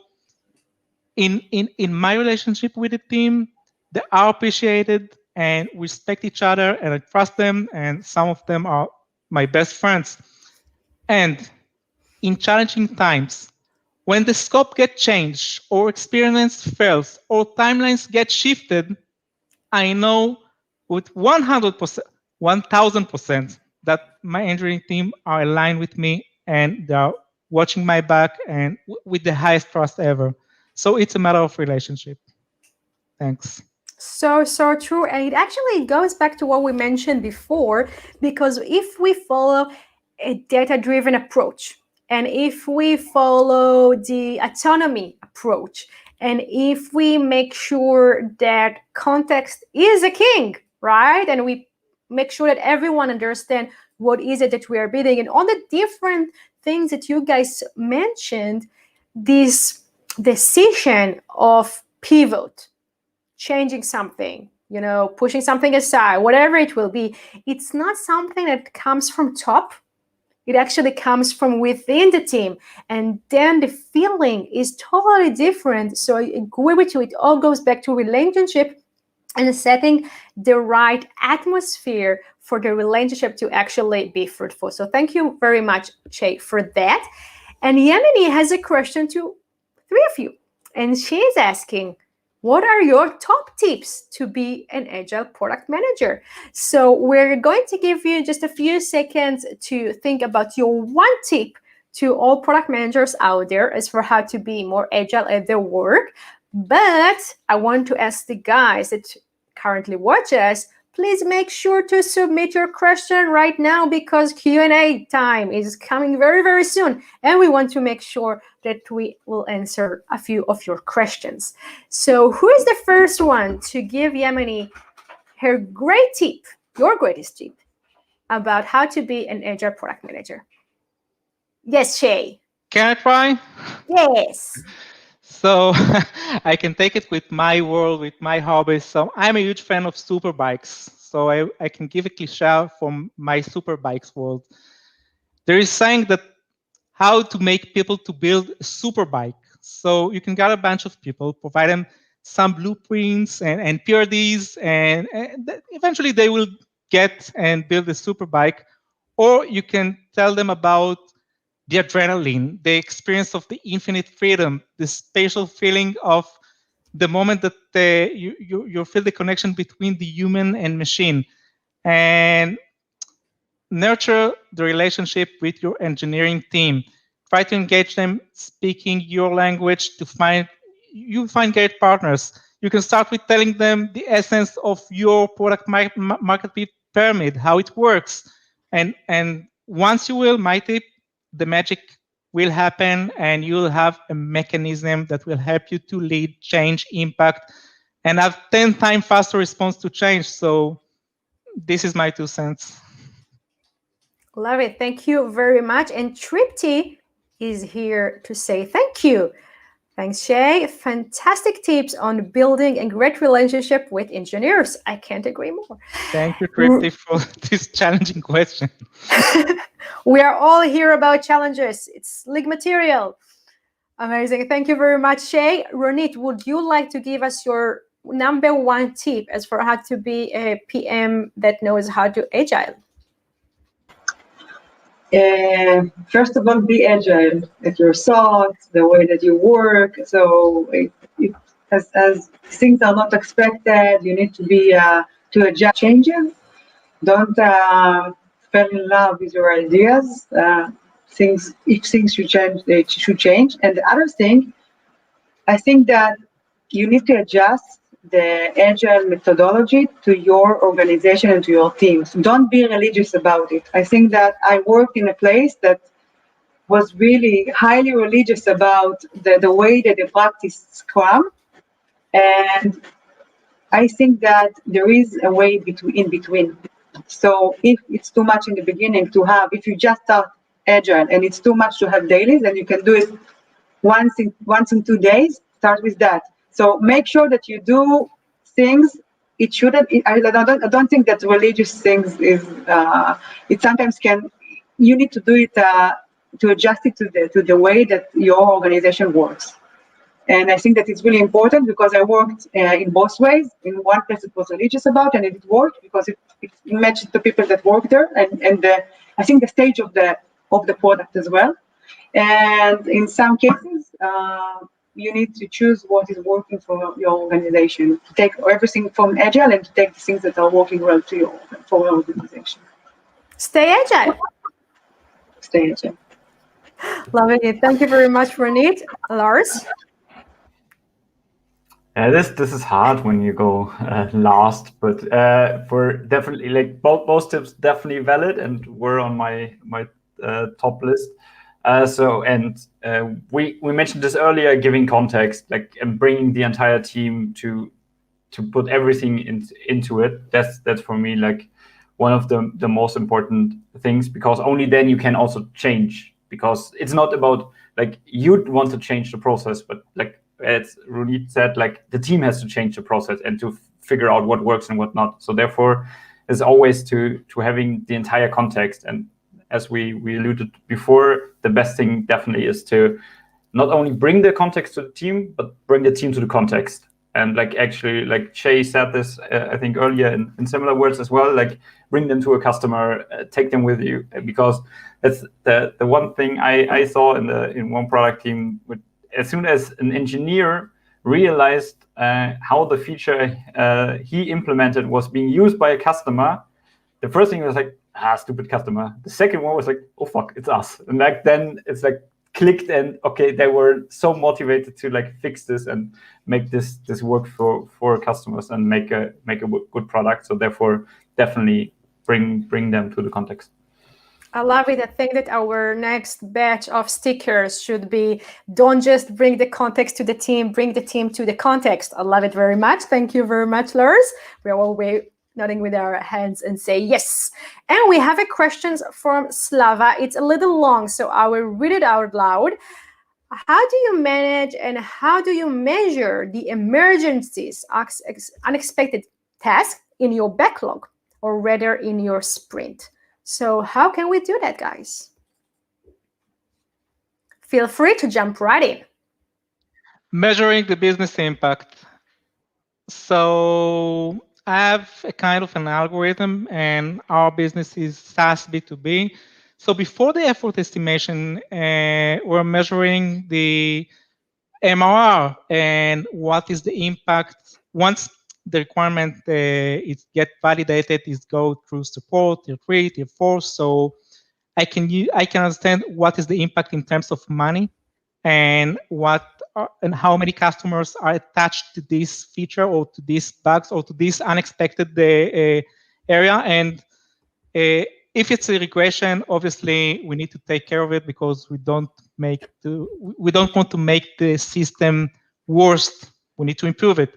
in my relationship with the team, they are appreciated and respect each other, and I trust them, and some of them are my best friends. And in challenging times, when the scope gets changed or experiments fails or timelines get shifted, I know with 100%, 1000% that my engineering team are aligned with me and they are watching my back and with the highest trust ever. So it's a matter of relationship. Thanks. So true. And it actually goes back to what we mentioned before, because if we follow a data-driven approach, and if we follow the autonomy approach, and if we make sure that context is a king, right? And we make sure that everyone understands what is it that we are building, and all the different things that you guys mentioned, this decision of pivot, changing something, pushing something aside, whatever it will be, it's not something that comes from top. It actually comes from within the team. And then the feeling is totally different. So I agree with you. It all goes back to relationship and setting the right atmosphere for the relationship to actually be fruitful. So thank you very much, Shay, for that. And Yemeni has a question to three of you. And she's asking, what are your top tips to be an agile product manager? So we're going to give you just a few seconds to think about your one tip to all product managers out there as for how to be more agile at their work. But I want to ask the guys that currently watch us, please make sure to submit your question right now, because Q&A time is coming very, very soon. And we want to make sure that we will answer a few of your questions. So who is the first one to give Yemeni her great tip, your greatest tip, about how to be an agile product manager? Yes, Shay. Can I try? Yes. So I can take it with my world, with my hobbies. So I'm a huge fan of super bikes. So I can give a cliche from my super bikes world. There is saying that how to make people to build a super bike. So you can get a bunch of people, provide them some blueprints and PRDs, and eventually they will get and build a super bike, or you can tell them about the adrenaline, the experience of the infinite freedom, the spatial feeling of the moment that you feel the connection between the human and machine, and nurture the relationship with your engineering team. Try to engage them speaking your language to find great partners. You can start with telling them the essence of your product market fit pyramid, how it works. And once you will, my tip, the magic will happen, and you'll have a mechanism that will help you to lead, change, impact, and have 10 times faster response to change. So this is my 2 cents. Love it. Thank you very much. And Tripti is here to say thank you. Thanks, Shay. Fantastic tips on building a great relationship with engineers. I can't agree more. Thank you, Tripti, for this challenging question. We are all here about challenges. It's league material. Amazing. Thank you very much, Shay. Ronit, would you like to give us your number 1 tip as for how to be a PM that knows how to agile? First of all, be agile at your thoughts, the way that you work. So as things are not expected, you need to be to adjust changes. Don't fall in love with your ideas. If things should change, they should change. And the other thing, I think that you need to adjust the agile methodology to your organization and to your teams. Don't be religious about it. I think that I worked in a place that was really highly religious about the way that they practice Scrum. And I think that there is a way in between. So if it's too much in the beginning to have, if you just start agile and it's too much to have dailies, and you can do it once in 2 days, start with that. So make sure that you do things. It shouldn't. I don't think that religious things is. It sometimes can. You need to do it to adjust it to the way that your organization works. And I think that it's really important because I worked in both ways. In one place it was religious about, and it worked because it matched the people that work there, and I think the stage of the product as well. And in some cases, you need to choose what is working for your organization. To take everything from Agile and to take the things that are working well for your organization. Stay agile. Stay Agile. Loving it. Thank you very much, Ronit. Lars? This is hard when you go last, but for definitely like both tips definitely valid and were on my top list. We mentioned this earlier, giving context, like and bringing the entire team to put everything into it. That's for me like one of the most important things, because only then you can also change, because it's not about like you'd want to change the process, but like as Ronit said, like the team has to change the process and to figure out what works and what not. So therefore, it's always to having the entire context. And as we alluded before, the best thing definitely is to not only bring the context to the team, but bring the team to the context. And like actually, like Shay said this, I think earlier in similar words as well, like bring them to a customer, take them with you, because that's the one thing I saw in one product team. As soon as an engineer realized how the feature he implemented was being used by a customer, the first thing was like, stupid customer. The second one was like, oh fuck, it's us. And like then it's like clicked, and okay, they were so motivated to like fix this and make this work for customers and make a good product. So therefore, definitely bring them to the context. I love it. I think that our next batch of stickers should be, don't just bring the context to the team, bring the team to the context. I love it very much. Thank you very much, Lars. We are always nodding with our hands and say yes. And we have a question from Slava. It's a little long, so I will read it out loud. How do you manage and how do you measure the emergencies, unexpected tasks in your backlog, or rather in your sprint? So how can we do that, guys? Feel free to jump right in. Measuring the business impact. So I have a kind of an algorithm, and our business is SaaS B2B. So before the effort estimation, we're measuring the MRR and what is the impact once the requirement it get validated, is go through support, tier 3, tier 4. So I can understand what is the impact in terms of money and and how many customers are attached to this feature or to these bugs or to this unexpected area. And if it's a regression, obviously we need to take care of it because we don't want to make the system worse. We need to improve it.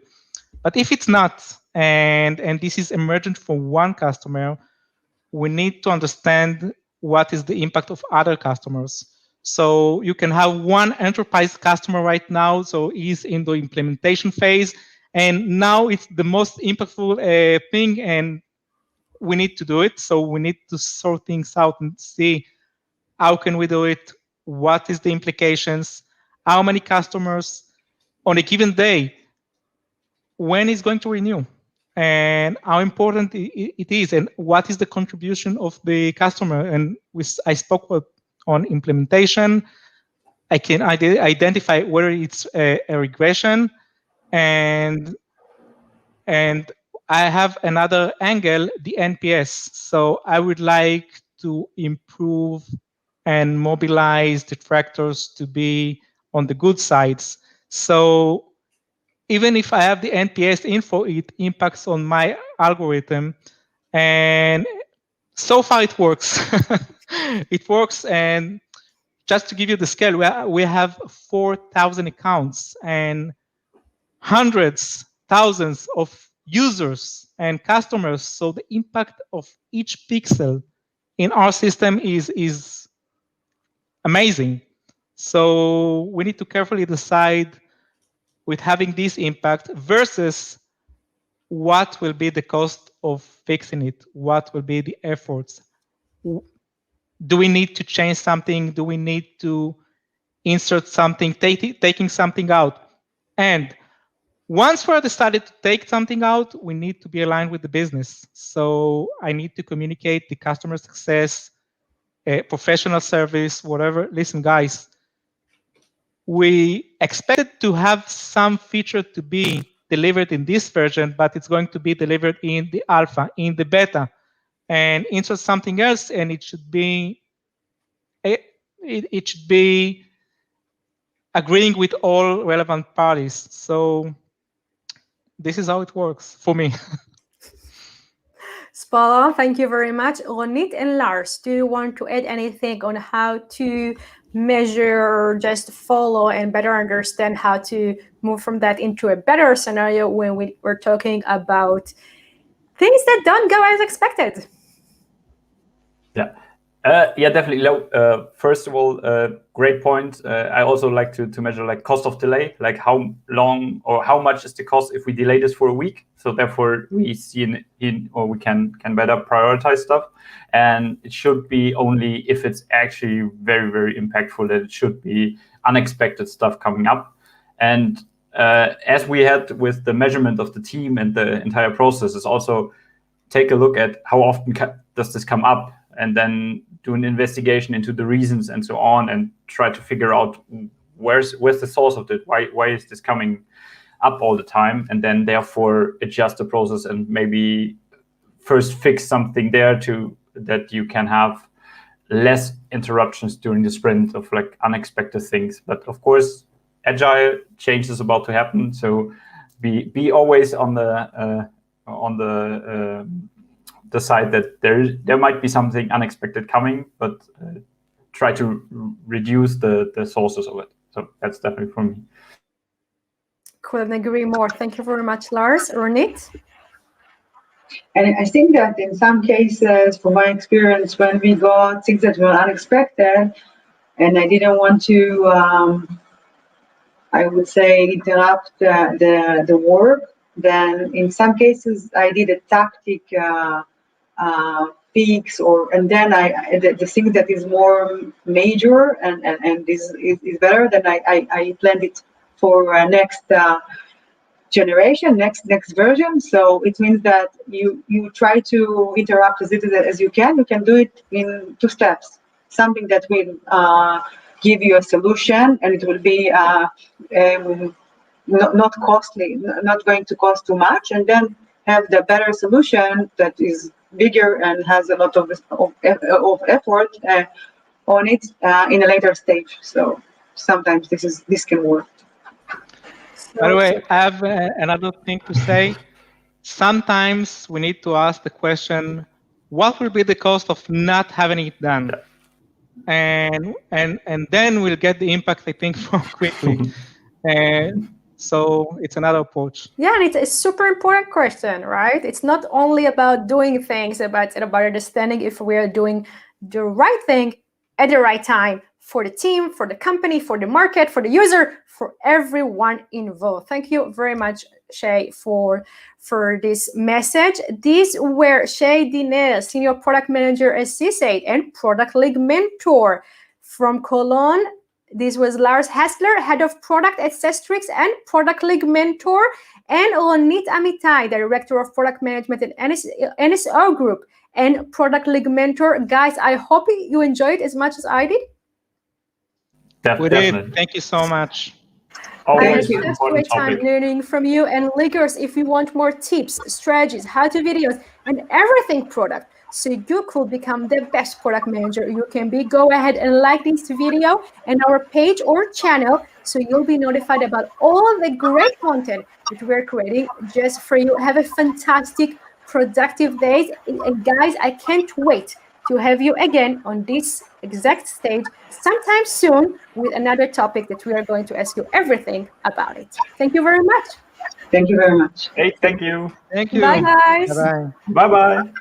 But if it's not, and this is emergent for one customer, we need to understand what is the impact of other customers. So you can have one enterprise customer right now, so he's in the implementation phase, and now it's the most impactful thing, and we need to do it. So we need to sort things out and see how can we do it, what is the implications, how many customers on a given day, when is going to renew, and how important it is, and what is the contribution of the customer. And I spoke on implementation. I can identify whether it's a regression, and I have another angle, the NPS. So I would like to improve and mobilize detractors to be on the good sides. So even if I have the NPS info, it impacts on my algorithm. And so far it works. It works. And just to give you the scale, we have 4,000 accounts and hundreds, thousands of users and customers. So the impact of each pixel in our system is amazing. So we need to carefully decide with having this impact versus what will be the cost of fixing it, what will be the efforts. Do we need to change something? Do we need to insert something, taking something out? And once we're decided to take something out, we need to be aligned with the business. So I need to communicate the customer success, professional service, whatever. Listen, guys, we expected to have some feature to be delivered in this version, but it's going to be delivered in the alpha, in the beta, and insert something else, and it should be agreeing with all relevant parties. So this is how it works for me. Spot on. Thank you very much. Ronit and Lars, do you want to add anything on how to measure or just follow and better understand how to move from that into a better scenario when we're talking about things that don't go as expected? Yeah, definitely. First of all, great point. I also like to measure like cost of delay, like how long or how much is the cost if we delay this for a week. So therefore we see or we can better prioritize stuff. And it should be only if it's actually very, very impactful, that it should be unexpected stuff coming up. And as we had with the measurement of the team and the entire process, is also take a look at how often does this come up, and then do an investigation into the reasons and so on, and try to figure out where's the source of it. Why is this coming up all the time? And then therefore adjust the process and maybe first fix something there that you can have less interruptions during the sprint of like unexpected things. But of course, agile change is about to happen, so be always on the side that there might be something unexpected coming, but try to reduce the sources of it. So that's definitely for me. Couldn't agree more. Thank you very much, Lars. Ronit? And I think that in some cases, from my experience, when we got things that were unexpected, and I didn't want to, I would say, interrupt the work, then in some cases I did a tactic fix, and then the thing that is more major and is better, then I planned it for next generation, next version. So it means that you try to interrupt as little as you can. You can do it in 2 steps. Something that will give you a solution, and it will be not costly, not going to cost too much, and then have the better solution that is bigger and has a lot of effort on it in a later stage. So sometimes this can work. By the way, I have another thing to say. Sometimes we need to ask the question, what will be the cost of not having it done? And then we'll get the impact, I think, more quickly. So it's another approach. Yeah, and it's a super important question, right? It's not only about doing things, but about understanding if we are doing the right thing at the right time for the team, for the company, for the market, for the user, for everyone involved. Thank you very much, Shay, for this message. These were Shay Diner, Senior Product Manager at CSAID and Product League Mentor from Cologne. This was Lars Haßler, Head of Product at Sestrix and Product League Mentor, and Ronit Amitay, Director of Product Management at NSO Group and Product League Mentor. Guys, I hope you enjoyed as much as I did. We did. Thank you so much. Always I had a great time learning from you. And Leaguers, if you want more tips, strategies, how-to videos, and everything product, so you could become the best product manager you can be, go ahead and like this video and our page or channel so you'll be notified about all the great content that we're creating just for you. Have a fantastic, productive day. And guys, I can't wait to have you again on this exact stage sometime soon with another topic that we are going to ask you everything about it. Thank you very much. Thank you very much. Hey, thank you. Thank you. Bye, guys. Bye-bye. Bye-bye.